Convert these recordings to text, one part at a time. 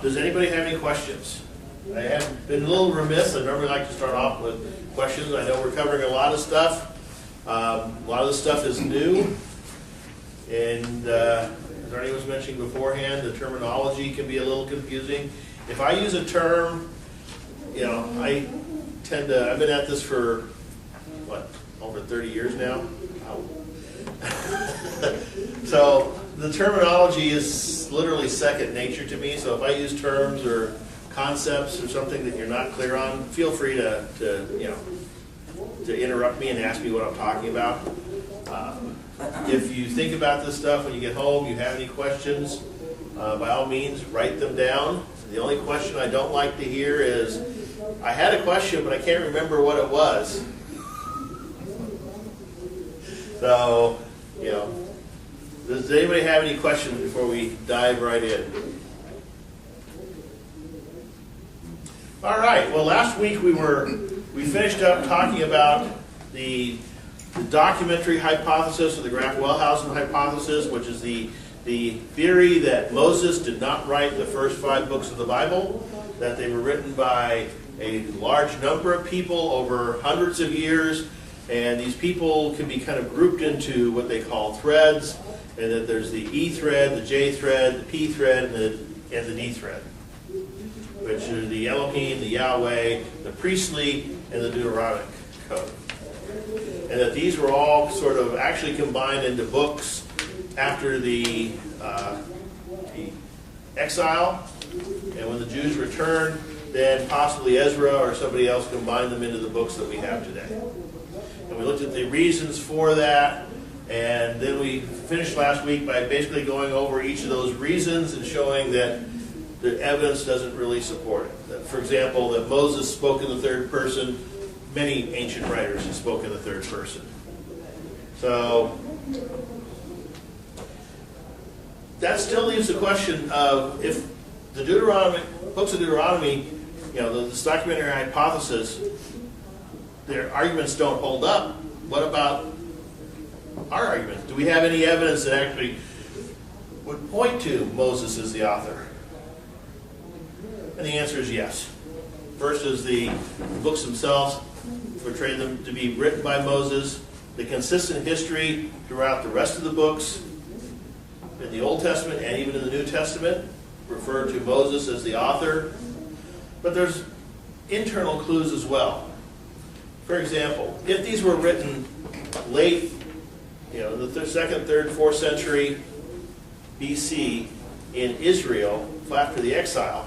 Does anybody have any questions? I have been a little remiss. I normally like to start off with questions. I know we're covering a lot of stuff. A lot of the stuff is new. And as Arnie was mentioning beforehand, the terminology can be a little confusing. If I use a term, I tend to, I've been at this for, over 30 years now? So the terminology is literally second nature to me. So if I use terms or concepts or something that you're not clear on, feel free to interrupt me and ask me what I'm talking about. If you think about this stuff when you get home, you have any questions, by all means, write them down. The only question I don't like to hear is, I had a question, but I can't remember what it was. So, does anybody have any questions before we dive right in? All right. Well, last week we finished up talking about the documentary hypothesis, or the Graf-Wellhausen hypothesis, which is the theory that Moses did not write the first 5 books of the Bible, that they were written by a large number of people over hundreds of years, and these people can be kind of grouped into what they call threads, and that there's the E thread, the J thread, the P thread, and the D thread, which are the Elohim, the Yahweh, the priestly, and the Deuteronomic code. And that these were all sort of actually combined into books after the exile, and when the Jews returned, then possibly Ezra or somebody else combined them into the books that we have today. And we looked at the reasons for that, and then we finished last week by basically going over each of those reasons and showing that the evidence doesn't really support it. That, for example, that Moses spoke in the third person. Many ancient writers spoke in the third person. So that still leaves the question of, if the books of Deuteronomy, this documentary hypothesis, their arguments don't hold up, what about our arguments? Do we have any evidence that actually would point to Moses as the author? And the answer is yes. First is the books themselves portray them to be written by Moses. The consistent history throughout the rest of the books in the Old Testament and even in the New Testament refer to Moses as the author. But there's internal clues as well. For example, if these were written late, the 2nd, 3rd, 4th century BC in Israel after the exile,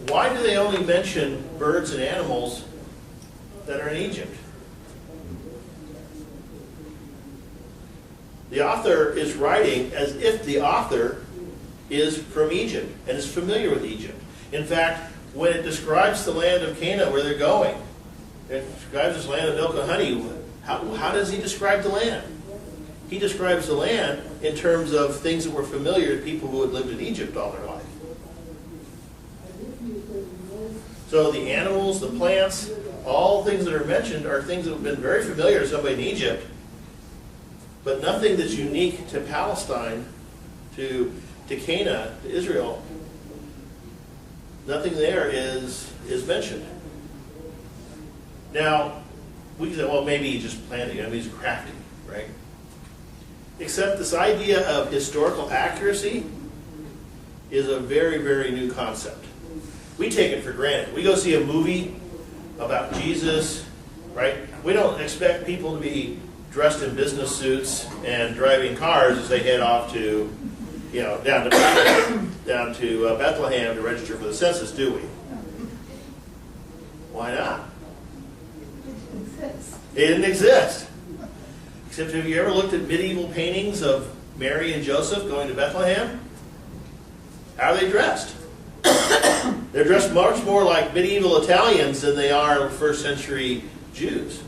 why do they only mention birds and animals that are in Egypt? The author is writing as if the author is from Egypt and is familiar with Egypt. In fact, when it describes the land of Canaan where they're going, it describes this land of milk and honey. How does he describe the land? He describes the land in terms of things that were familiar to people who had lived in Egypt all their life. So the animals, the plants, all things that are mentioned are things that have been very familiar to somebody in Egypt, but nothing that's unique to Palestine, to Canaan, to Israel. Nothing there is mentioned. Now, we can say, well, maybe he just planted it. He's crafty, right? Except this idea of historical accuracy is a very, very new concept. We take it for granted. We go see a movie about Jesus, right? We don't expect people to be dressed in business suits and driving cars as they head off to, down to Bethlehem to register for the census, do we? Why not? It didn't exist. Except, have you ever looked at medieval paintings of Mary and Joseph going to Bethlehem? How are they dressed? They're dressed much more like medieval Italians than they are first century Jews.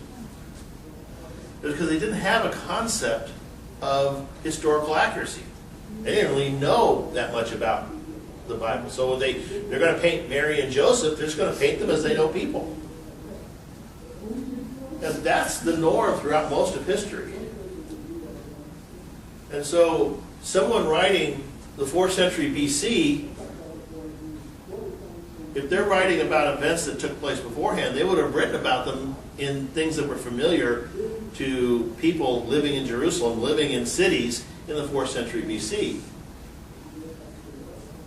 Because they didn't have a concept of historical accuracy. They didn't really know that much about the Bible. So when they're going to paint Mary and Joseph, they're just going to paint them as they know people. And that's the norm throughout most of history. And so someone writing the 4th century BC if they're writing about events that took place beforehand, they would have written about them in things that were familiar to people living in Jerusalem, living in cities in the 4th century BC.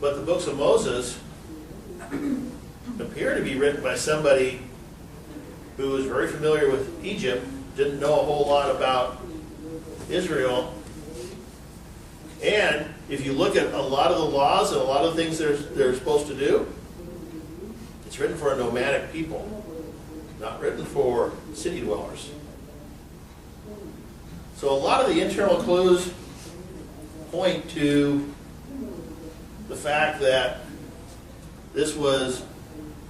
But the books of Moses appear to be written by somebody who was very familiar with Egypt, didn't know a whole lot about Israel. And if you look at a lot of the laws and a lot of the things they're supposed to do, it's written for a nomadic people, not written for city dwellers. So a lot of the internal clues point to the fact that this was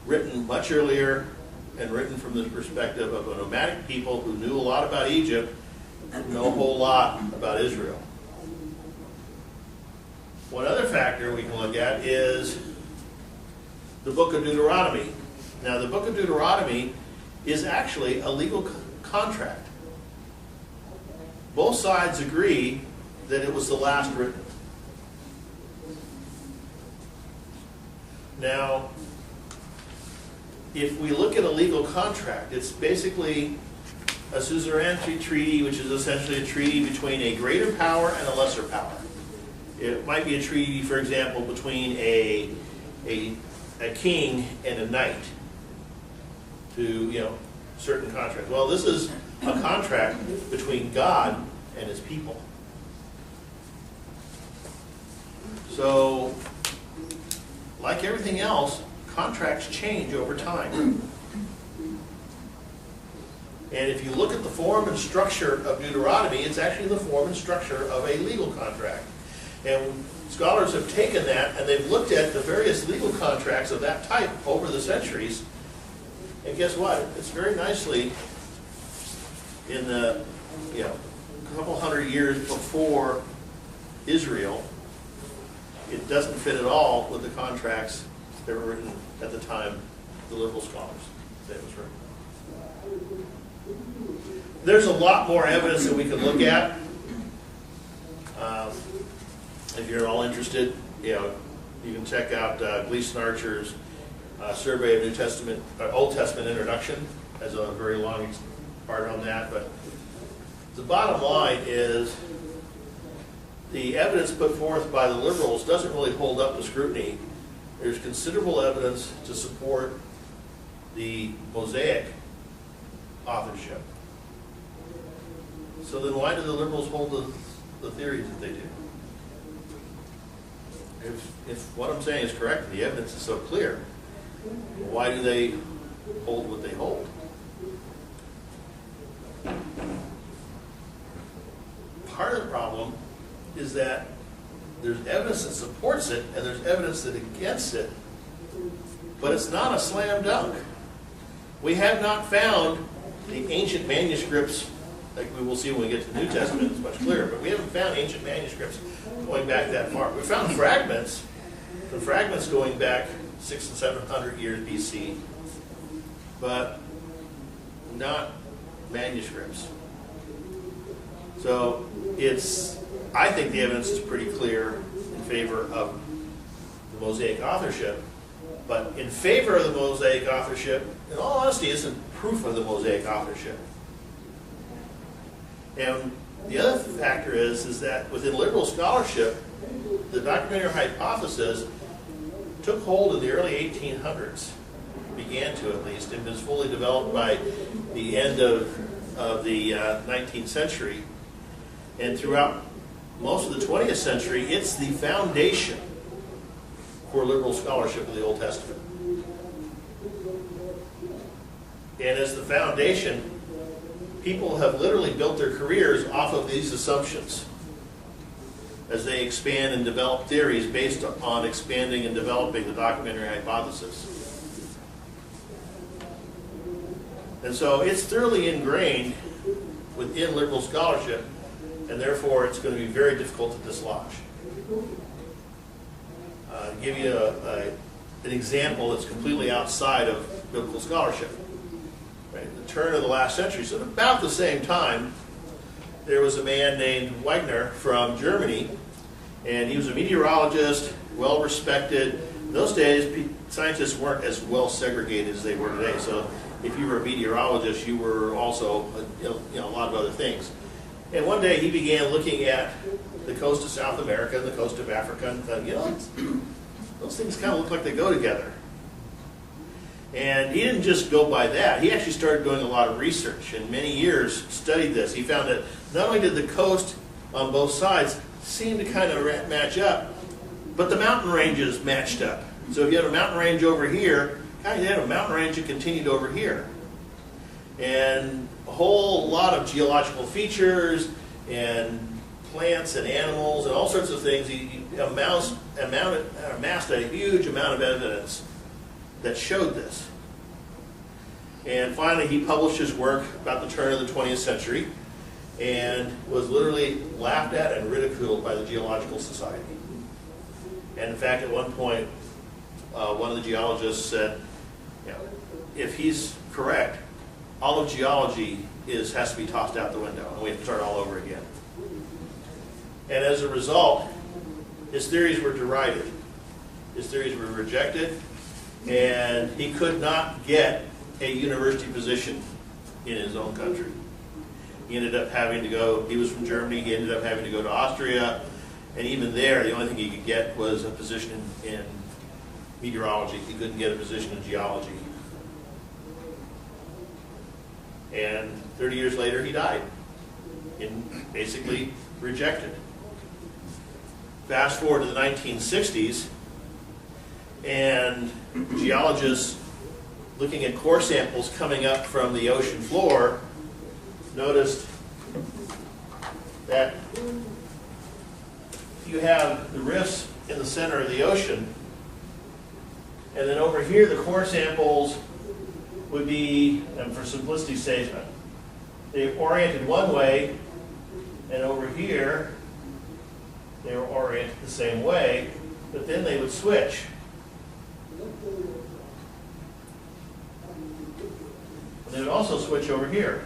written much earlier and written from the perspective of a nomadic people who knew a lot about Egypt, know a whole lot about Israel. One other factor we can look at is the book of Deuteronomy. Now, the book of Deuteronomy is actually a legal contract. Both sides agree that it was the last written. Now, if we look at a legal contract, it's basically a suzerainty treaty, which is essentially a treaty between a greater power and a lesser power. It might be a treaty, for example, between a king and a knight to, certain contracts. Well, this is a contract between God and his people. So, like everything else, contracts change over time. And if you look at the form and structure of Deuteronomy, it's actually the form and structure of a legal contract. And scholars have taken that and they've looked at the various legal contracts of that type over the centuries. And guess what? It's very nicely in the, couple hundred years before Israel. It doesn't fit at all with the contracts that were written at the time the liberal scholars say it was written. There's a lot more evidence that we can look at. If you're all interested, you can check out Gleason Archer's survey of Old Testament introduction. Has a very long part on that. But the bottom line is the evidence put forth by the liberals doesn't really hold up to scrutiny. There's considerable evidence to support the Mosaic authorship. So then why do the liberals hold the theories that they do? If what I'm saying is correct, the evidence is so clear, why do they hold what they hold? Part of the problem is that there's evidence that supports it and there's evidence that against it, but it's not a slam dunk. We have not found the ancient manuscripts, like we will see when we get to the New Testament, it's much clearer, but we haven't found ancient manuscripts going back that far. We found fragments, the fragments going back 600 and 700 years BC, but not manuscripts. So I think the evidence is pretty clear in favor of the Mosaic authorship, but in favor of the Mosaic authorship, in all honesty, isn't proof of the Mosaic authorship. And the other factor is that within liberal scholarship, the documentary hypothesis took hold in the early 1800s, began to at least, and was fully developed by the end of the 19th century. And throughout most of the 20th century, it's the foundation for liberal scholarship of the Old Testament. And as the foundation, people have literally built their careers off of these assumptions as they expand and develop theories based on expanding and developing the documentary hypothesis. And so it's thoroughly ingrained within liberal scholarship, and therefore it's going to be very difficult to dislodge. To give you an example that's completely outside of biblical scholarship. Right? At the turn of the last century, so at about the same time, there was a man named Wegener from Germany, and he was a meteorologist, well-respected, In those days, scientists weren't as well segregated as they were today. So if you were a meteorologist, you were also a lot of other things. And one day he began looking at the coast of South America and the coast of Africa and thought, those things kind of look like they go together. And he didn't just go by that. He actually started doing a lot of research and many years studied this. He found that not only did the coast on both sides seem to kind of match up, but the mountain ranges matched up. So if you had a mountain range over here, you had a mountain range that continued over here. And a whole lot of geological features and plants and animals and all sorts of things. He amassed a huge amount of evidence that showed this. And finally he published his work about the turn of the 20th century and was literally laughed at and ridiculed by the Geological Society. And in fact, at one point, one of the geologists said, if he's correct, all of geology has to be tossed out the window, and we have to start all over again. And as a result, his theories were derided. His theories were rejected, and he could not get a university position in his own country. He ended up having to go, he was from Germany, he ended up having to go to Austria, and even there, the only thing he could get was a position in meteorology. He couldn't get a position in geology. And 30 years later, he died, basically rejected. Fast forward to the 1960s, and geologists looking at core samples coming up from the ocean floor noticed that you have the rifts in the center of the ocean, and then over here the core samples would be, and for simplicity's sake, they're oriented one way, and over here they were oriented the same way, but then they would switch. And they would also switch over here.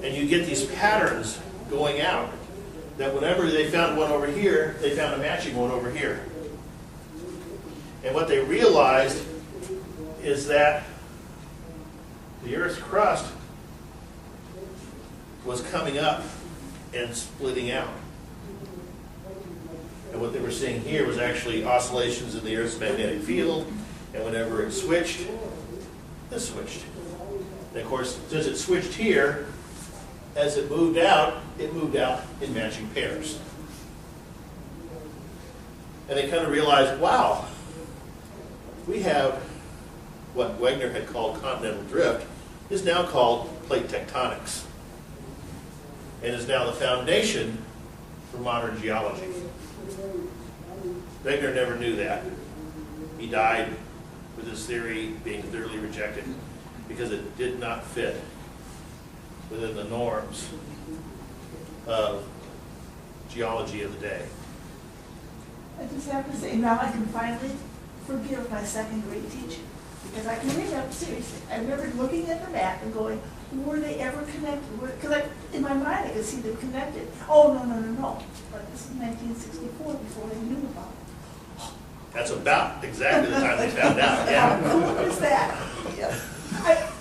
And you get these patterns going out, that whenever they found one over here, they found a matching one over here. And what they realized is that the Earth's crust was coming up and splitting out. And what they were seeing here was actually oscillations in the Earth's magnetic field, and whenever it switched, this switched. And of course, since it switched here, as it moved out in matching pairs. And they kind of realized, wow, we have what Wegener had called continental drift, is now called plate tectonics, and is now the foundation for modern geology. Wegener never knew that. He died with his theory being thoroughly rejected because it did not fit within the norms of geology of the day. I just have to say, now I can finally forgive my second grade teacher, because I can remember, seriously, I remember looking at the map and going, were they ever connected? Because in my mind I could see them connected. Oh, no. But this is 1964 before they knew about it. That's about exactly the time they found out. Yeah. How cool is that? Yeah.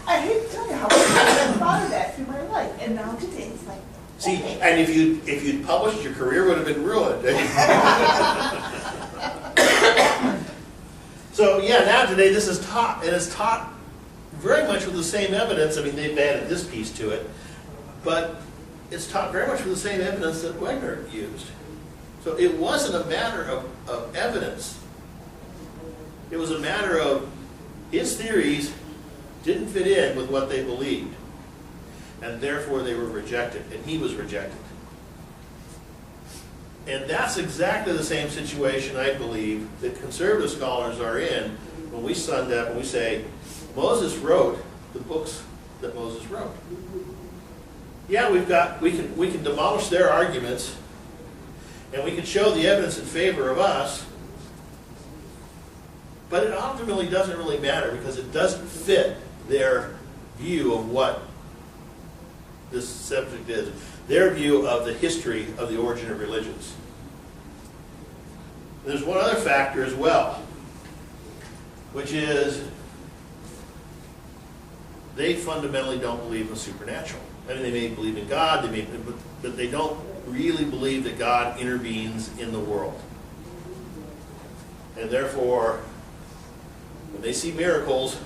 I hate to tell you how I've thought of that through my life, and now today it's like, see, okay. and if you'd published, your career would have been ruined. So yeah, now today this is taught, and it's taught very much with the same evidence. I mean, they've added this piece to it, but it's taught very much with the same evidence that Wegener used. So it wasn't a matter of evidence. It was a matter of his theories didn't fit in with what they believed, and therefore they were rejected, and he was rejected. And that's exactly the same situation, I believe, that conservative scholars are in when we stand up and we say, Moses wrote the books that Moses wrote. Yeah, we can demolish their arguments, and we can show the evidence in favor of us, but it ultimately doesn't really matter because it doesn't fit their view of what this subject is, their view of the history of the origin of religions. There's one other factor as well, which is they fundamentally don't believe in the supernatural. I mean, they may believe in God, but they don't really believe that God intervenes in the world. And therefore, when they see miracles,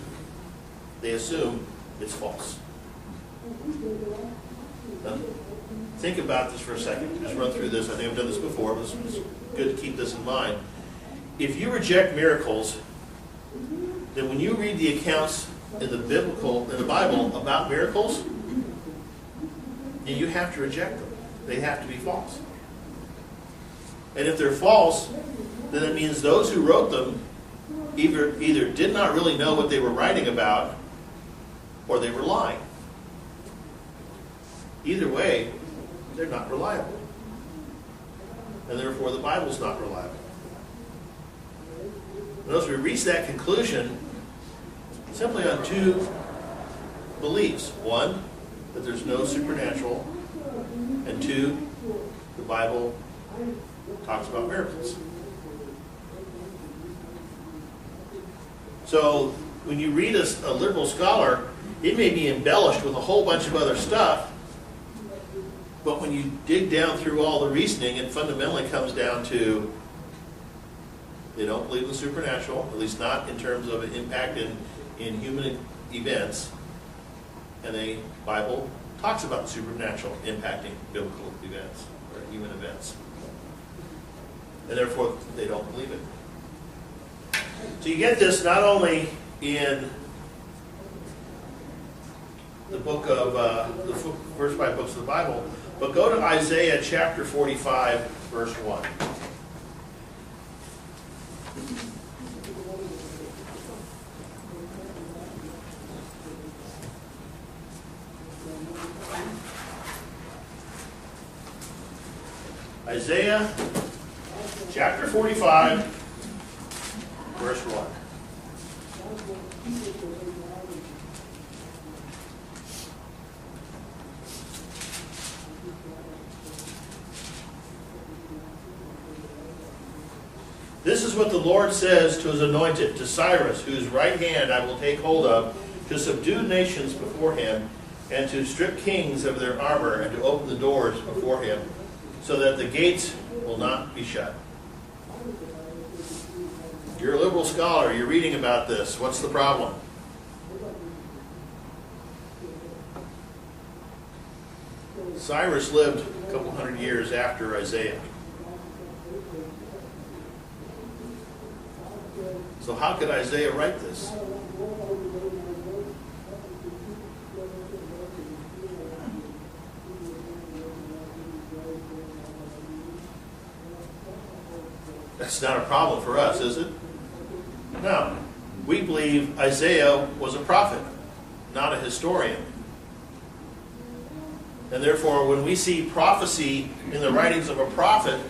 they assume it's false. Now, think about this for a second. Just run through this. I think I've done this before, but it's good to keep this in mind. If you reject miracles, then when you read the accounts in the Bible about miracles, then you have to reject them. They have to be false. And if they're false, then it means those who wrote them either did not really know what they were writing about, or they were lying. Either way, they're not reliable. And therefore the Bible's not reliable. Notice we reach that conclusion simply on two beliefs. One, that there's no supernatural, and two, the Bible talks about miracles. So when you read a liberal scholar, it may be embellished with a whole bunch of other stuff, but when you dig down through all the reasoning, it fundamentally comes down to they don't believe in the supernatural, at least not in terms of an impact in human events, and the Bible talks about the supernatural impacting biblical events or human events. And therefore, they don't believe it. So you get this not only in the book of the first 5 books of the Bible, but go to Isaiah chapter 45, verse 1. Isaiah chapter 45, verse 1. This is what the Lord says to his anointed, to Cyrus, whose right hand I will take hold of, to subdue nations before him, and to strip kings of their armor, and to open the doors before him, so that the gates will not be shut. You're a liberal scholar, you're reading about this. What's the problem? Cyrus lived a couple hundred years after Isaiah. So how could Isaiah write this? That's not a problem for us, is it? No. We believe Isaiah was a prophet, not a historian. And therefore, when we see prophecy in the writings of a prophet,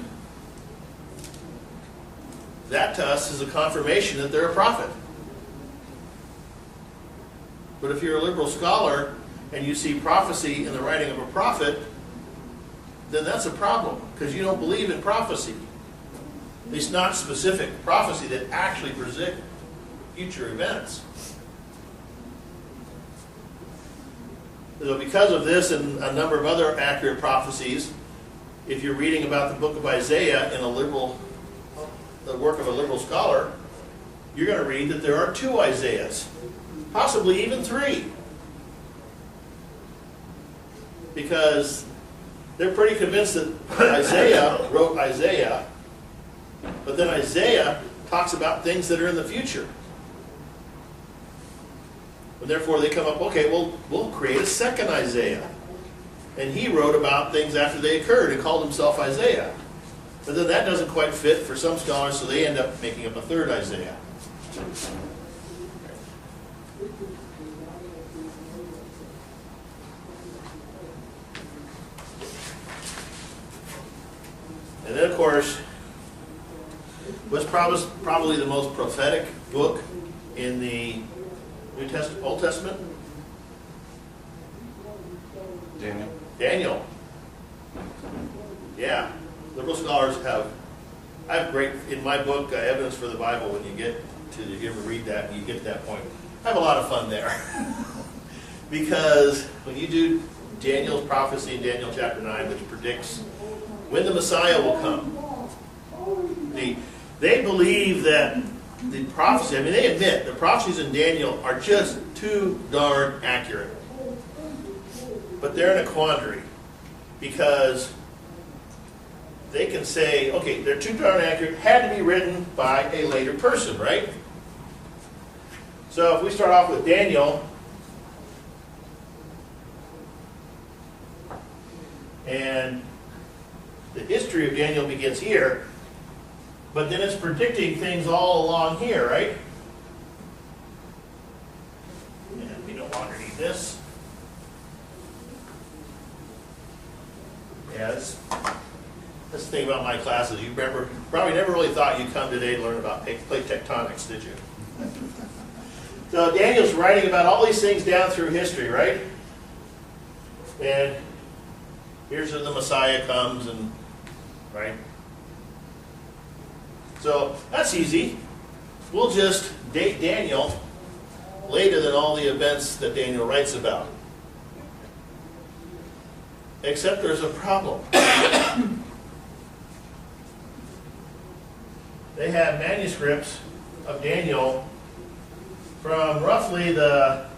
that to us is a confirmation that they're a prophet. But if you're a liberal scholar and you see prophecy in the writing of a prophet, then that's a problem, because you don't believe in prophecy. At least not specific prophecy that actually predict future events. So because of this and a number of other accurate prophecies, if you're reading about the book of Isaiah in the work of a liberal scholar, you're going to read that there are 2 Isaiahs, possibly even 3. Because they're pretty convinced that Isaiah wrote Isaiah, but then Isaiah talks about things that are in the future. And therefore they come up, okay, well, we'll create a second Isaiah. And he wrote about things after they occurred and called himself Isaiah. But then that doesn't quite fit for some scholars, so they end up making up a third Isaiah. And then, of course, was probably the most prophetic book in the Old Testament? Daniel. Yeah. Liberal scholars have I have great, in my book, Evidence for the Bible, when you get to, if you ever read that and you get to that point, I have a lot of fun there. Because when you do Daniel's prophecy in Daniel chapter 9, which predicts when the Messiah will come, they believe that the prophecy, I mean, they admit the prophecies in Daniel are just too darn accurate. But they're in a quandary, because they can say, okay, they're too darn accurate, had to be written by a later person, right? So if we start off with Daniel, and the history of Daniel begins here, but then it's predicting things all along here, right? And we no longer need this. Yeah, that's the thing about my classes. You remember, probably never really thought you'd come today to learn about plate tectonics, did you? So Daniel's writing about all these things down through history, right? And here's when the Messiah comes, and right? So that's easy. We'll just date Daniel later than all the events that Daniel writes about. Except there's a problem. They have manuscripts of Daniel from roughly about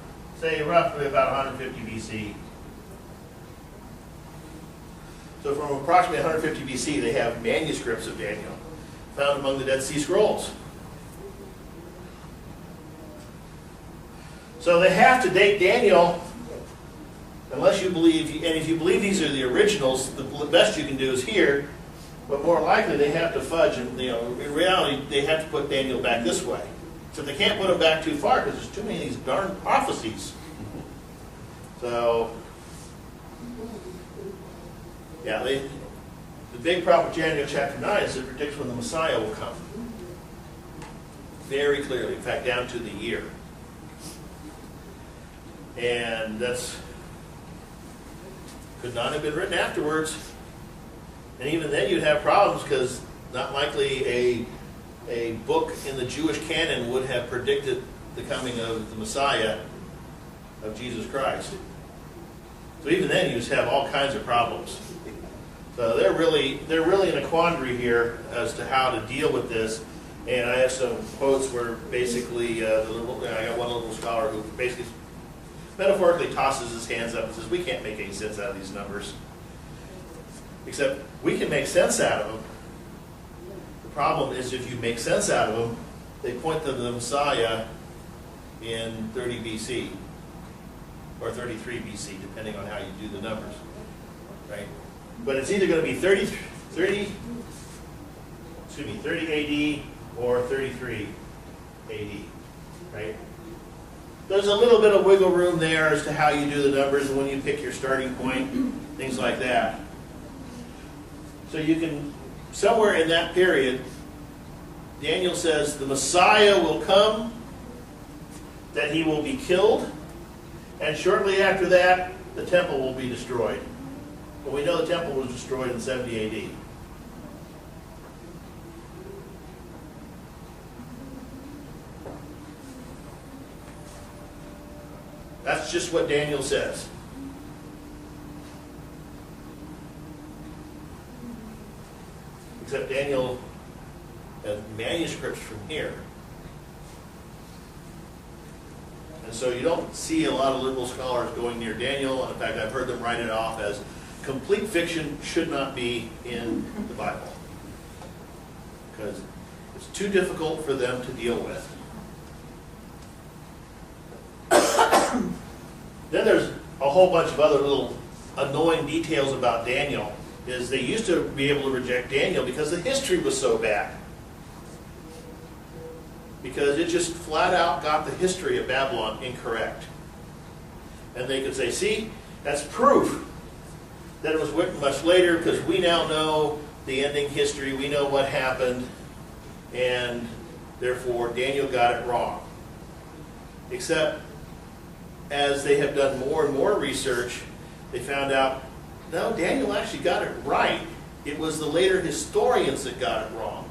150 BC. So from approximately 150 BC, they have manuscripts of Daniel found among the Dead Sea Scrolls. So they have to date Daniel, unless you believe, and if you believe these are the originals, the best you can do is here, but more likely they have to fudge, and in reality they have to put Daniel back this way. So they can't put him back too far because there's too many of these darn prophecies. So, yeah, the big problem with Daniel chapter 9 is it predicts when the Messiah will come. Very clearly, in fact, down to the year. And that's could not have been written afterwards. And even then you'd have problems, because not likely a book in the Jewish canon would have predicted the coming of the Messiah, of Jesus Christ. So even then you just have all kinds of problems. So they're really in a quandary here as to how to deal with this. And I have some quotes where basically I got one little scholar who basically metaphorically tosses his hands up and says, we can't make any sense out of these numbers. Except we can make sense out of them. The problem is, if you make sense out of them, they point to the Messiah in 30 BC or 33 BC, depending on how you do the numbers, right? But it's either going to be 30 AD or 33 AD, right? There's a little bit of wiggle room there as to how you do the numbers and when you pick your starting point, things like that. So you can, somewhere in that period, Daniel says the Messiah will come, that he will be killed, and shortly after that, the temple will be destroyed. Well, we know the temple was destroyed in 70 AD. That's just what Daniel says. Except Daniel has manuscripts from here. And so you don't see a lot of liberal scholars going near Daniel. In fact, I've heard them write it off as complete fiction, should not be in the Bible, because it's too difficult for them to deal with. Then there's a whole bunch of other little annoying details about Daniel. Is they used to be able to reject Daniel because the history was so bad. Because it just flat out got the history of Babylon incorrect. And they could say, see, that's proof that it was written much later, because we now know the ending history, we know what happened, and therefore Daniel got it wrong. Except, as they have done more and more research, they found out, no, Daniel actually got it right. It was the later historians that got it wrong.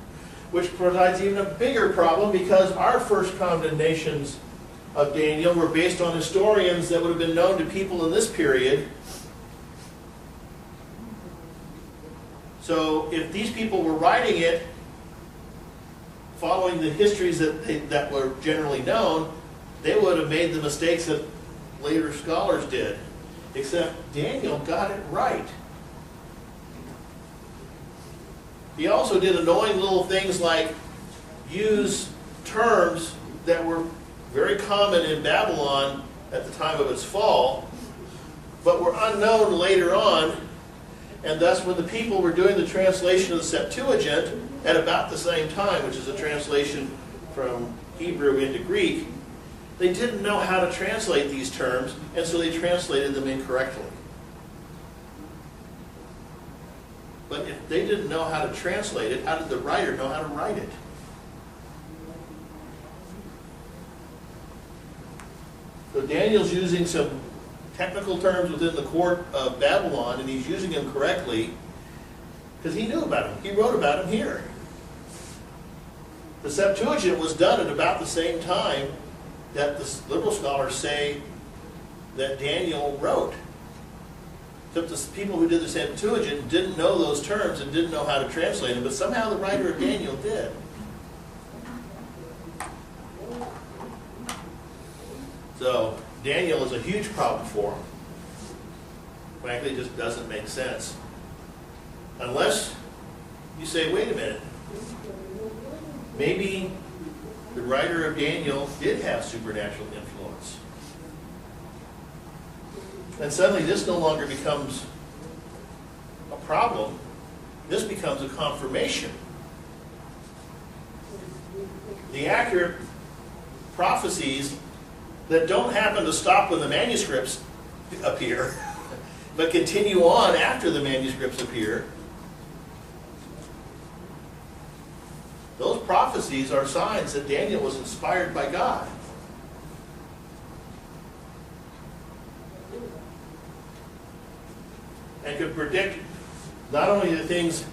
which provides even a bigger problem because our first condemnations of Daniel were based on historians that would have been known to people in this period. So if these people were writing it following the histories that were generally known, they would have made the mistakes that later scholars did. Except Daniel got it right. He also did annoying little things like use terms that were very common in Babylon at the time of its fall, but were unknown later on, and thus when the people were doing the translation of the Septuagint at about the same time, which is a translation from Hebrew into Greek, they didn't know how to translate these terms, and so they translated them incorrectly. But if they didn't know how to translate it, how did the writer know how to write it? So Daniel's using some technical terms within the court of Babylon, and he's using them correctly because he knew about them. He wrote about them here. The Septuagint was done at about the same time that the liberal scholars say that Daniel wrote. Except the people who did the Septuagint didn't know those terms and didn't know how to translate them, but somehow the writer of Daniel did. So Daniel is a huge problem for him. Frankly, it just doesn't make sense. Unless you say, wait a minute, maybe the writer of Daniel did have supernatural influence. And suddenly this no longer becomes a problem. This becomes a confirmation. The accurate prophecies that don't happen to stop when the manuscripts appear, but continue on after the manuscripts appear, those prophecies are signs that Daniel was inspired by God. And could predict not only the things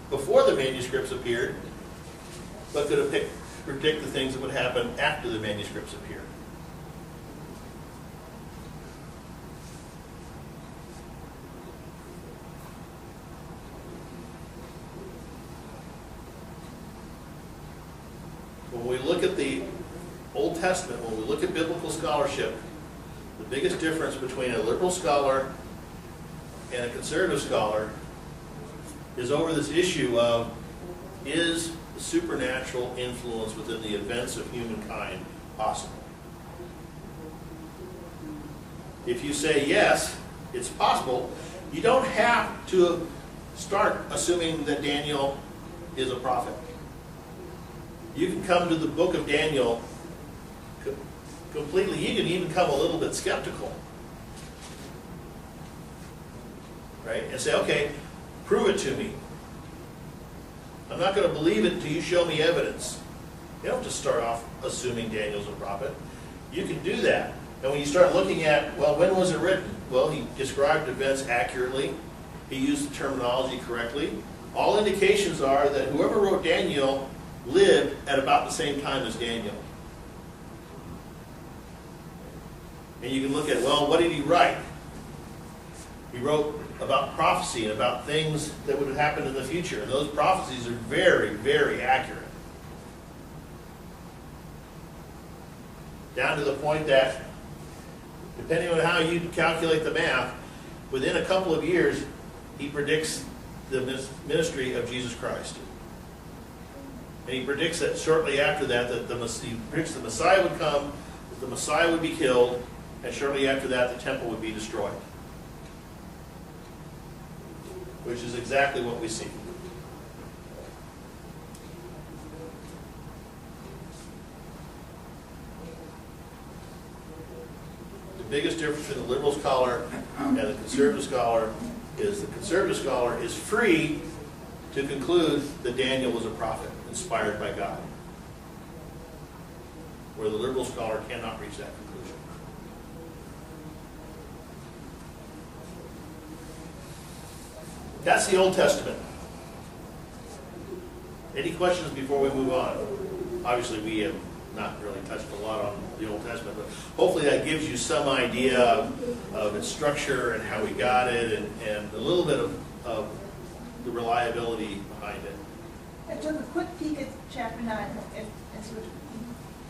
before the manuscripts appeared, but could predict the things that would happen after the manuscripts appeared. When we look at the Old Testament, when we look at biblical scholarship, the biggest difference between a liberal scholar and a conservative scholar is over this issue of, is the supernatural influence within the events of humankind possible? If you say yes, it's possible, you don't have to start assuming that Daniel is a prophet. You can come to the book of Daniel completely, you can even come a little bit skeptical. Right? And say, okay, prove it to me. I'm not going to believe it until you show me evidence. You don't just start off assuming Daniel's a prophet. You can do that. And when you start looking at, well, when was it written? Well, he described events accurately. He used the terminology correctly. All indications are that whoever wrote Daniel lived at about the same time as Daniel. And you can look at, well, what did he write? He wrote about prophecy and about things that would happen in the future. And those prophecies are very, very accurate. Down to the point that, depending on how you calculate the math, within a couple of years, he predicts the ministry of Jesus Christ. And he predicts that shortly after that, he predicts the Messiah would come, that the Messiah would be killed, and shortly after that, the temple would be destroyed. Which is exactly what we see. The biggest difference between the liberal scholar and the conservative scholar is the conservative scholar is free to conclude that Daniel was a prophet inspired by God, where the liberal scholar cannot reach that conclusion. That's the Old Testament. Any questions before we move on? Obviously, we have not really touched a lot on the Old Testament, but hopefully that gives you some idea of its structure and how we got it, and a little bit of the reliability behind it. I took a quick peek at chapter 9,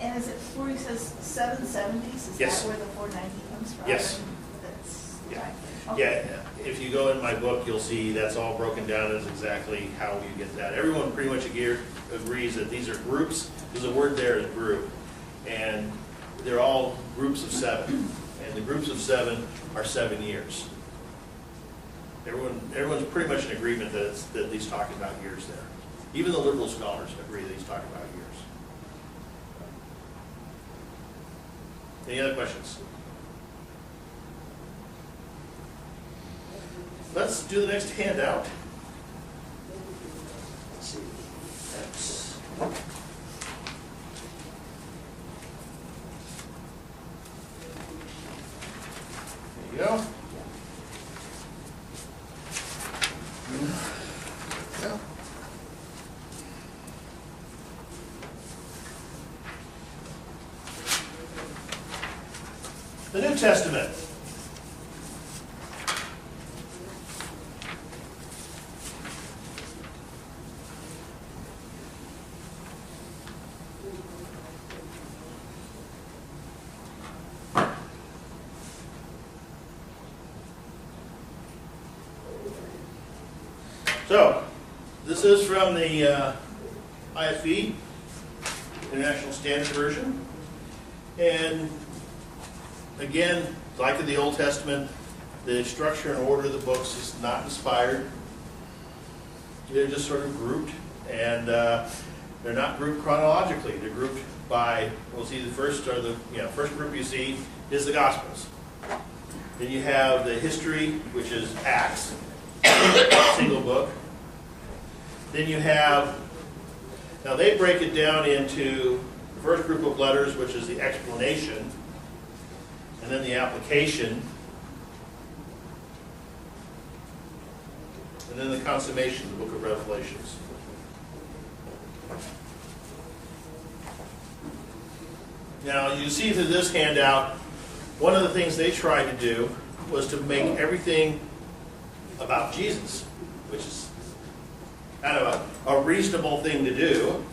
and is it where he says 770s? Is Yes. that where the 490 comes from? Yes. That's Yeah. right. Okay. Yeah, if you go in my book, you'll see that's all broken down as exactly how you get that. Everyone pretty much agrees that these are groups. There's a word there, is group. And they're all groups of 7. And the groups of 7 are 7 years. Everyone's pretty much in agreement that he's talking about years there. Even the liberal scholars agree that he's talking about years. Any other questions? Let's do the next handout. Let's see. There you go. Yeah. The New Testament. So, this is from the IFV, International Standard Version. And again, like in the Old Testament, the structure and order of the books is not inspired. They're just sort of grouped, and they're not grouped chronologically. They're grouped by, we'll see the first group you see is the Gospels. Then you have the history, which is Acts, single book. Then you have, now they break it down into the first group of letters, which is the explanation, and then the application, and then the consummation, the book of Revelations. Now, you see through this handout, one of the things they tried to do was to make everything about Jesus, which is kind of a reasonable thing to do.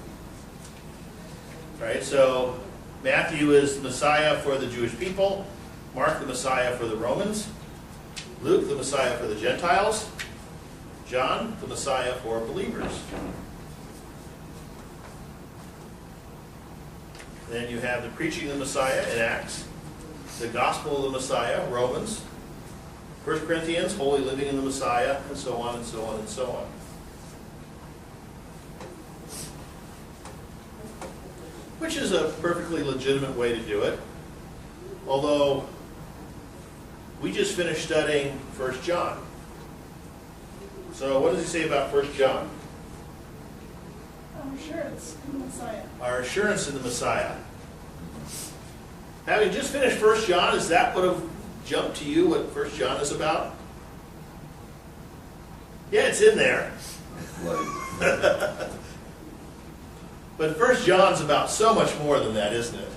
Right? So Matthew is the Messiah for the Jewish people, Mark the Messiah for the Romans, Luke the Messiah for the Gentiles, John the Messiah for believers. Then you have the preaching of the Messiah in Acts, the gospel of the Messiah, Romans, 1 Corinthians, holy living in the Messiah, and so on and so on and so on. Which is a perfectly legitimate way to do it. Although, we just finished studying 1 John. So what does he say about 1 John? I'm sure it's in the Messiah. Our assurance in the Messiah. Having just finished 1 John, is that what have jumped to you what 1 John is about? Yeah, it's in there. But 1 John's about so much more than that, isn't it?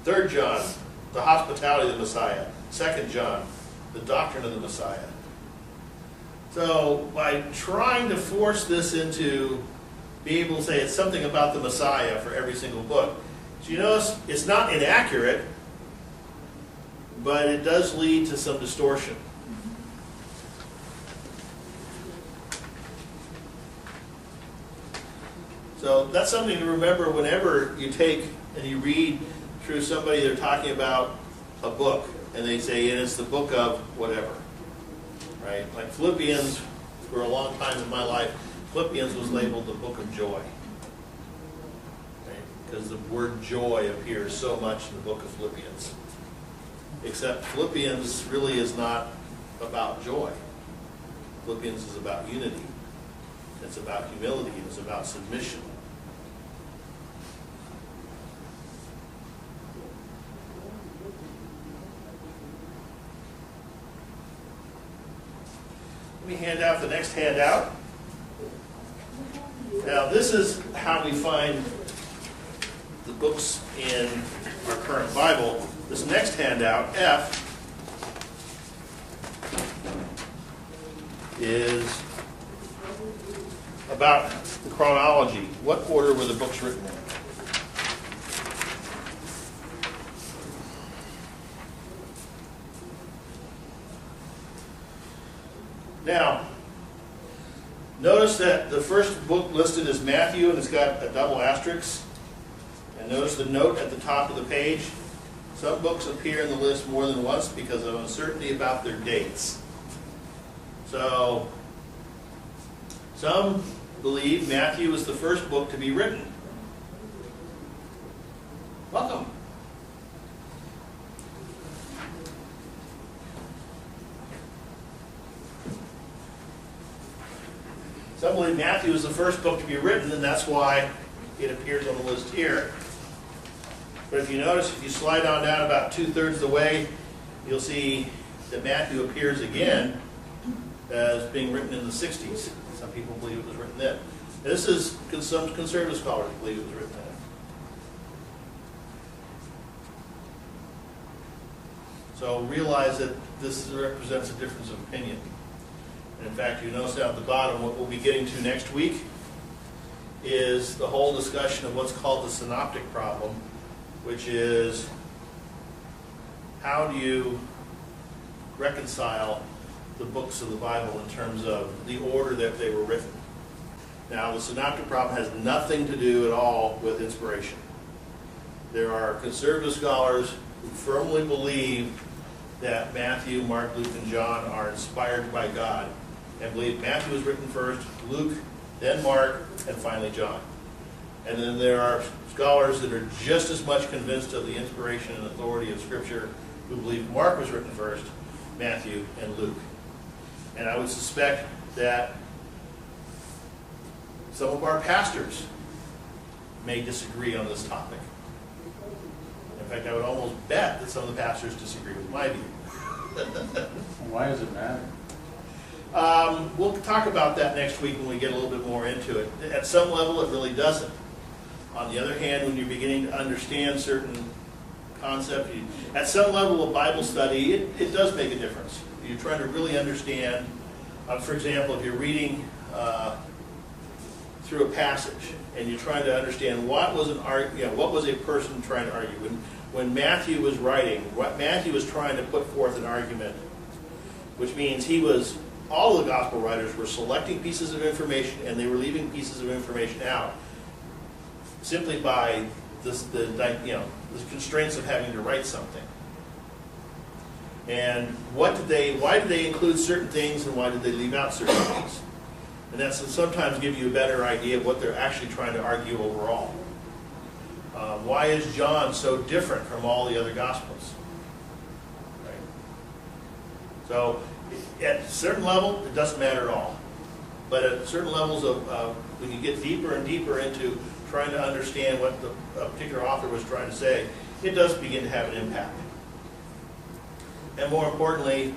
3 John, the hospitality of the Messiah. 2 John, the doctrine of the Messiah. So by trying to force this into being able to say it's something about the Messiah for every single book, so you notice it's not inaccurate, but it does lead to some distortion. So that's something to remember whenever you take and you read through somebody, they're talking about a book, and they say, and it's the book of whatever. Right? Like Philippians, for a long time in my life, Philippians was labeled the book of joy. Right? Because the word joy appears so much in the book of Philippians. Except Philippians really is not about joy. Philippians is about unity. It's about humility. It's about submission. Let me hand out the next handout. Now, this is how we find the books in our current Bible. This next handout, F, is about the chronology. What order were the books written in? Now, notice that the first book listed is Matthew, and it's got a double asterisk. And notice the note at the top of the page. Some books appear in the list more than once because of uncertainty about their dates. So, some believe Matthew was the first book to be written. Welcome. Some believe Matthew was the first book to be written, and that's why it appears on the list here. But if you notice, if you slide on down about 2/3 of the way, you'll see that Matthew appears again as being written in the 60s. Some people believe it was written then. And this is, some conservative scholars believe it was written then. So realize that this represents a difference of opinion. And in fact, you notice down at the bottom, what we'll be getting to next week is the whole discussion of what's called the synoptic problem, which is how do you reconcile the books of the Bible in terms of the order that they were written. Now, the synoptic problem has nothing to do at all with inspiration. There are conservative scholars who firmly believe that Matthew, Mark, Luke, and John are inspired by God, and believe Matthew was written first, Luke, then Mark, and finally John. And then there are scholars that are just as much convinced of the inspiration and authority of Scripture who believe Mark was written first, Matthew, and Luke. And I would suspect that some of our pastors may disagree on this topic. In fact, I would almost bet that some of the pastors disagree with my view. Why does it matter? We'll talk about that next week when we get a little bit more into it. At some level, it really doesn't. On the other hand, when you're beginning to understand certain concepts, at some level of Bible study, it does make a difference. You're trying to really understand, for example, if you're reading through a passage and you're trying to understand what was what was a person trying to argue. When Matthew was writing, what Matthew was trying to put forth an argument, which means all the gospel writers were selecting pieces of information and they were leaving pieces of information out simply by the constraints of having to write something. And why did they include certain things and why did they leave out certain things? And that's sometimes give you a better idea of what they're actually trying to argue overall. Why is John so different from all the other Gospels? Right? So, at a certain level, it doesn't matter at all. But at certain levels of when you get deeper and deeper into trying to understand what a particular author was trying to say, it does begin to have an impact. And more importantly,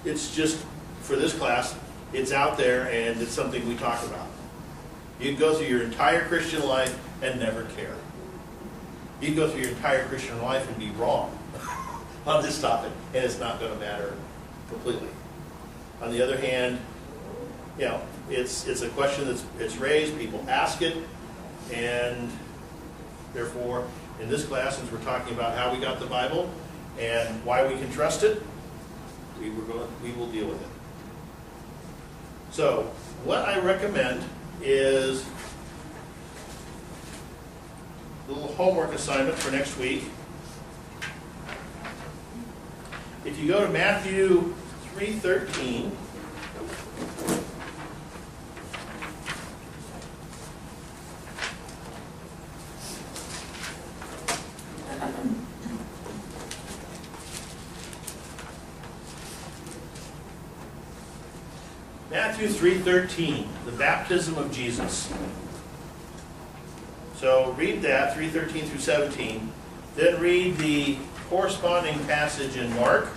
it's just, for this class, it's out there and it's something we talk about. You can go through your entire Christian life and never care. You can go through your entire Christian life and be wrong on this topic, and it's not going to matter completely. On the other hand, it's a question that's raised, people ask it, and therefore, in this class, since we're talking about how we got the Bible and why we can trust it, we will deal with it. So, what I recommend is a little homework assignment for next week. If you go to Matthew 3:13, Matthew 3:13, the baptism of Jesus. So read that, 3:13 through 17. Then read the corresponding passage in Mark,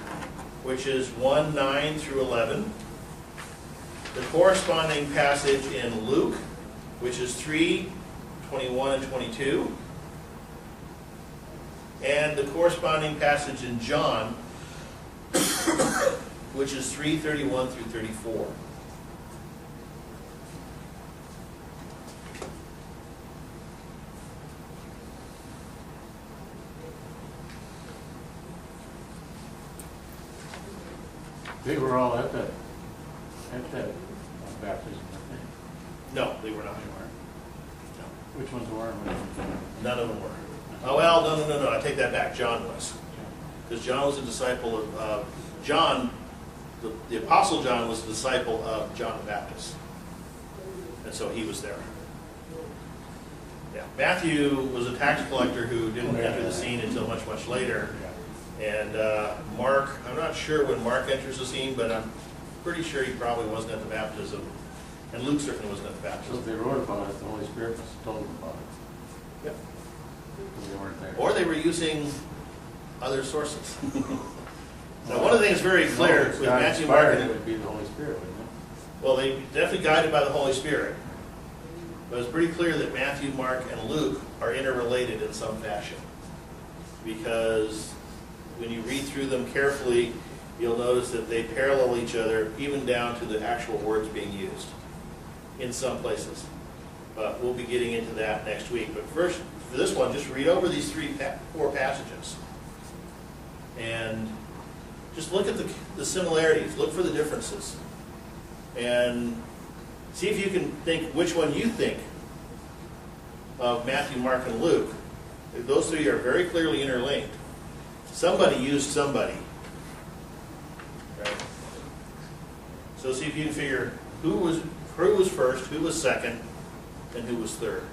which is 1:9 through 11. the corresponding passage in Luke, which is 3:21 and 22, and the corresponding passage in John, which is 3:31 through 34. They were all at that baptism, weren't No, they were not. they? They weren't. No. Which ones were? None of them were. Oh, well, no, I take that back. John was. Because John was a disciple of John, the Apostle John was a disciple of John the Baptist. And so he was there. Yeah. Matthew was a tax collector who didn't enter the scene until much, much later. And Mark, I'm not sure when Mark enters the scene, but I'm pretty sure he probably wasn't at the baptism. And Luke certainly wasn't at the So baptism. if they wrote about it, the Holy Spirit must have told them about it. Yep. Because they weren't there. Or they were using other sources. Now, one of the things very clear with God Matthew, inspired, Mark, it and would be the Holy Spirit, wouldn't it? well, they definitely guided by the Holy Spirit. But it's pretty clear that Matthew, Mark, and Luke are interrelated in some fashion. Because when you read through them carefully, you'll notice that they parallel each other, even down to the actual words being used in some places. But we'll be getting into that next week. But first, for this one, just read over these four passages. And just look at the similarities. Look for the differences. And see if you can think which one you think of Matthew, Mark, and Luke. Those three are very clearly interlinked. Somebody used somebody. Right? So see if you can figure who was first, who was second, and who was third.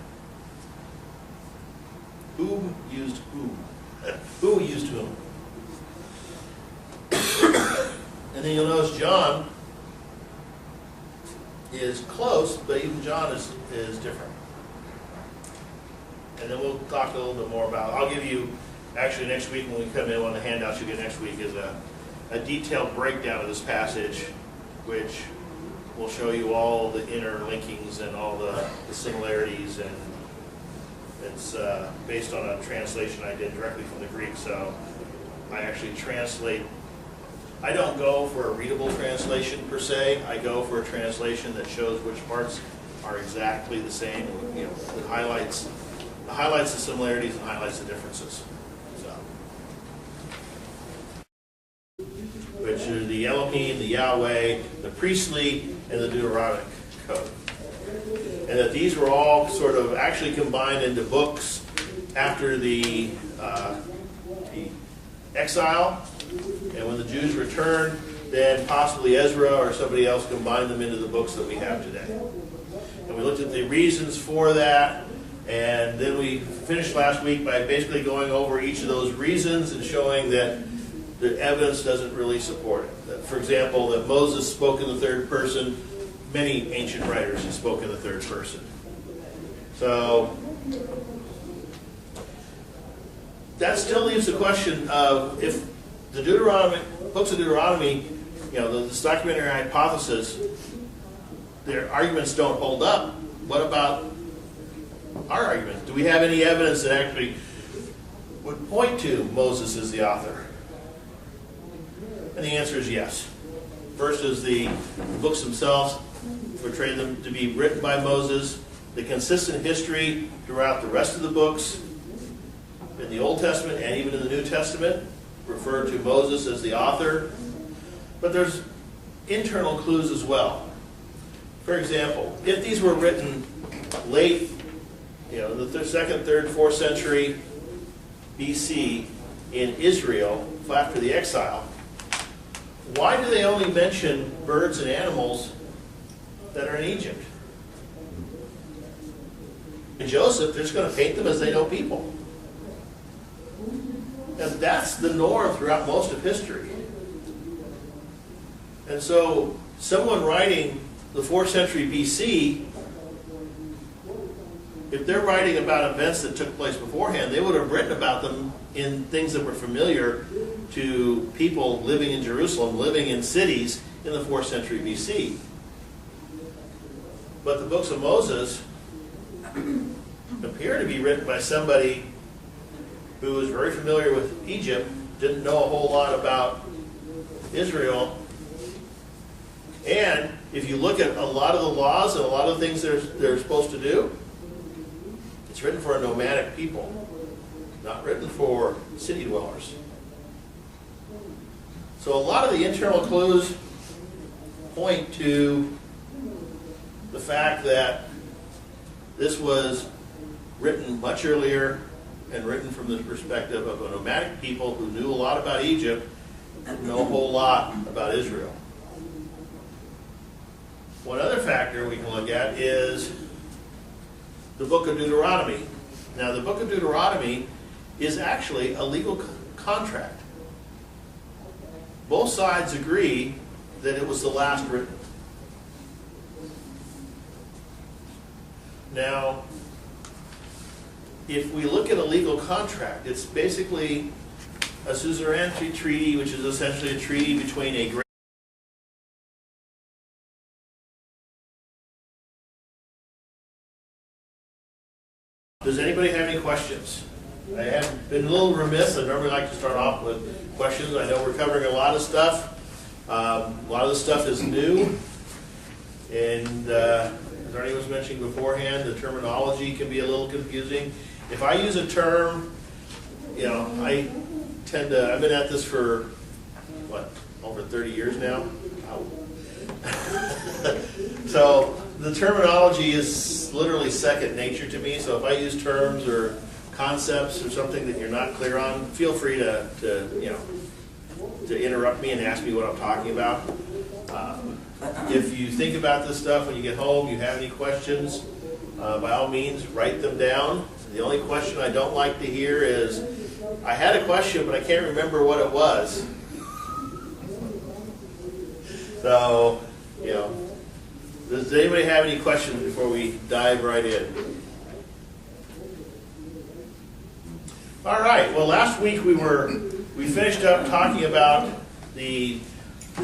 Who used whom? Who used whom? And then you'll notice John is close, but even John is different. And then we'll talk a little bit more about it. I'll give you, actually next week when we come in, one of the handouts you get next week is a detailed breakdown of this passage, which will show you all the interlinkings and all the similarities, and it's based on a translation I did directly from the Greek, so I actually translate. I don't go for a readable translation per se. I go for a translation that shows which parts are exactly the same, you know, that highlights the similarities and highlights the differences. So, which are the Elohim, the Yahweh, the priestly, and the Deuteronomic code. And that these were all sort of actually combined into books after the exile. And when the Jews returned, then possibly Ezra or somebody else combined them into the books that we have today. And we looked at the reasons for that, and then we finished last week by basically going over each of those reasons and showing that the evidence doesn't really support it. That, for example, that Moses spoke in the third person. Many ancient writers spoke in the third person. So that still leaves the question of if the books of Deuteronomy, you know, this documentary hypothesis, their arguments don't hold up. What about our argument? Do we have any evidence that actually would point to Moses as the author? And the answer is yes. First is the books themselves portray them to be written by Moses. The consistent history throughout the rest of the books in the Old Testament and even in the New Testament refer to Moses as the author. But there's internal clues as well. For example, if these were written late, you know, the 2nd, 3rd, 4th century BC in Israel after the exile, why do they only mention birds and animals that are in Egypt? And Joseph, they're just going to paint them as they know people. And that's the norm throughout most of history. And so someone writing the 4th century BC, if they're writing about events that took place beforehand, they would have written about them in things that were familiar to people living in Jerusalem, living in cities in the 4th century BC. But the books of Moses appear to be written by somebody who was very familiar with Egypt, didn't know a whole lot about Israel. And if you look at a lot of the laws and a lot of the things they're supposed to do, it's written for a nomadic people, not written for city dwellers. So a lot of the internal clues point to the fact that this was written much earlier and written from the perspective of a nomadic people who knew a lot about Egypt, didn't know a whole lot about Israel. One other factor we can look at is the book of Deuteronomy. Now, the book of Deuteronomy is actually a legal contract. Both sides agree that it was the last written. Now, if we look at a legal contract, it's basically a suzerainty treaty, which is essentially a treaty between a great Does anybody have any questions? I have been a little remiss. I normally like to start off with questions. I know we're covering a lot of stuff. A lot of the stuff is new. And as Arnie was mentioning beforehand, the terminology can be a little confusing. If I use a term, you know, I've been at this for, what, over 30 years now? So the terminology is literally second nature to me. So if I use terms or concepts or something that you're not clear on, feel free to interrupt me and ask me what I'm talking about. If you think about this stuff when you get home, you have any questions, by all means, write them down. The only question I don't like to hear is, I had a question, but I can't remember what it was. So, you know, does anybody have any questions before we dive right in? All right. Well, last week we finished up talking about the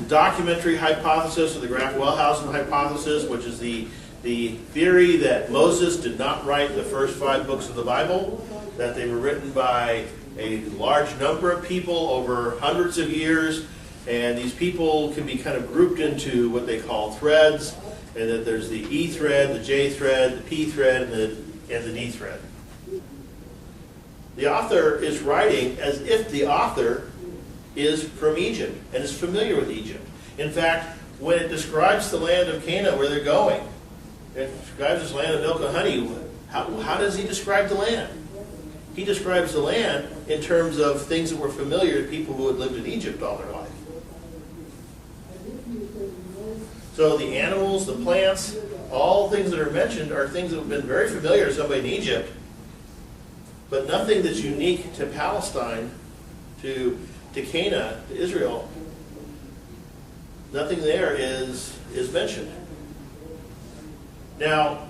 documentary hypothesis, or the Graf-Wellhausen hypothesis, which is the theory that Moses did not write the first 5 books of the Bible, that they were written by a large number of people over hundreds of years, and these people can be kind of grouped into what they call threads, and that there's the E thread, the J thread, the P thread, and the D thread. The author is writing as if the author is from Egypt and is familiar with Egypt. In fact, when it describes the land of Canaan where they're going, it describes this land of milk and honey. How does he describe the land? He describes the land in terms of things that were familiar to people who had lived in Egypt all their life. So the animals, the plants, all things that are mentioned are things that have been very familiar to somebody in Egypt, but nothing that's unique to Palestine, to Canaan, to Israel. Nothing there is mentioned. Now,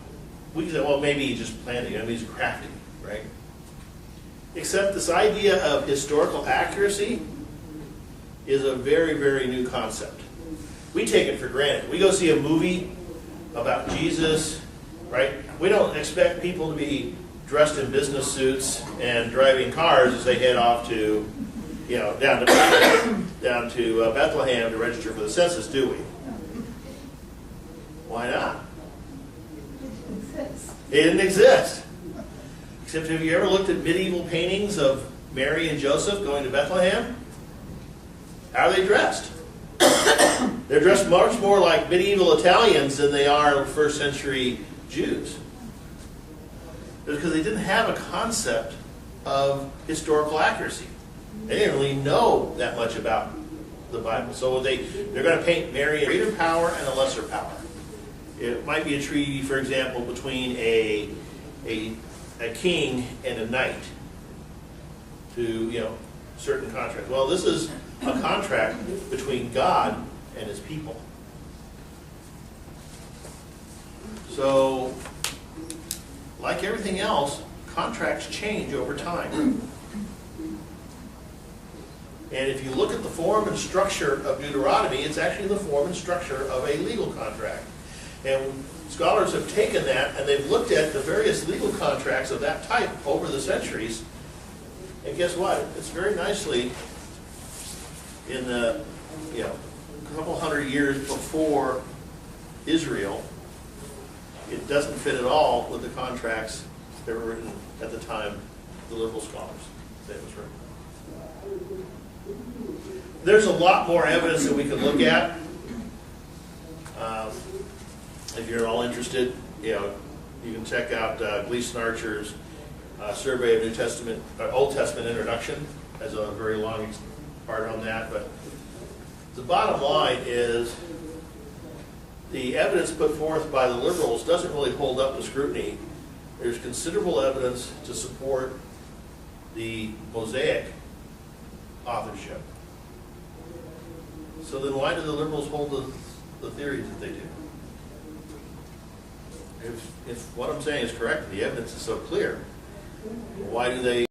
we can say, well, maybe he just planned it. I mean, he's crafty, right? Except this idea of historical accuracy is a very, very new concept. We take it for granted. We go see a movie about Jesus, right? We don't expect people to be dressed in business suits and driving cars as they head off to, down to Bethlehem to register for the census, do we? Why not? It didn't exist. Except, have you ever looked at medieval paintings of Mary and Joseph going to Bethlehem? How are they dressed? They're dressed much more like medieval Italians than they are first century Jews. Because they didn't have a concept of historical accuracy. They didn't really know that much about the Bible. So they're going to paint Mary a greater power and a lesser power. It might be a treaty, for example, between a king and a knight to, certain contracts. Well, this is a contract between God and his people. So, like everything else, contracts change over time. And if you look at the form and structure of Deuteronomy, it's actually the form and structure of a legal contract. And scholars have taken that and they've looked at the various legal contracts of that type over the centuries. And guess what? It's very nicely in the, a couple hundred years before Israel. It doesn't fit at all with the contracts that were written at the time the liberal scholars say it was written. There's a lot more evidence that we can look at. If you're all interested, you can check out Gleason Archer's survey of New Testament, Old Testament introduction, has a very long part on that. But the bottom line is the evidence put forth by the liberals doesn't really hold up to scrutiny. There's considerable evidence to support the Mosaic authorship. So then why do the liberals hold the theories that they do? If what I'm saying is correct, and the evidence is so clear, why do they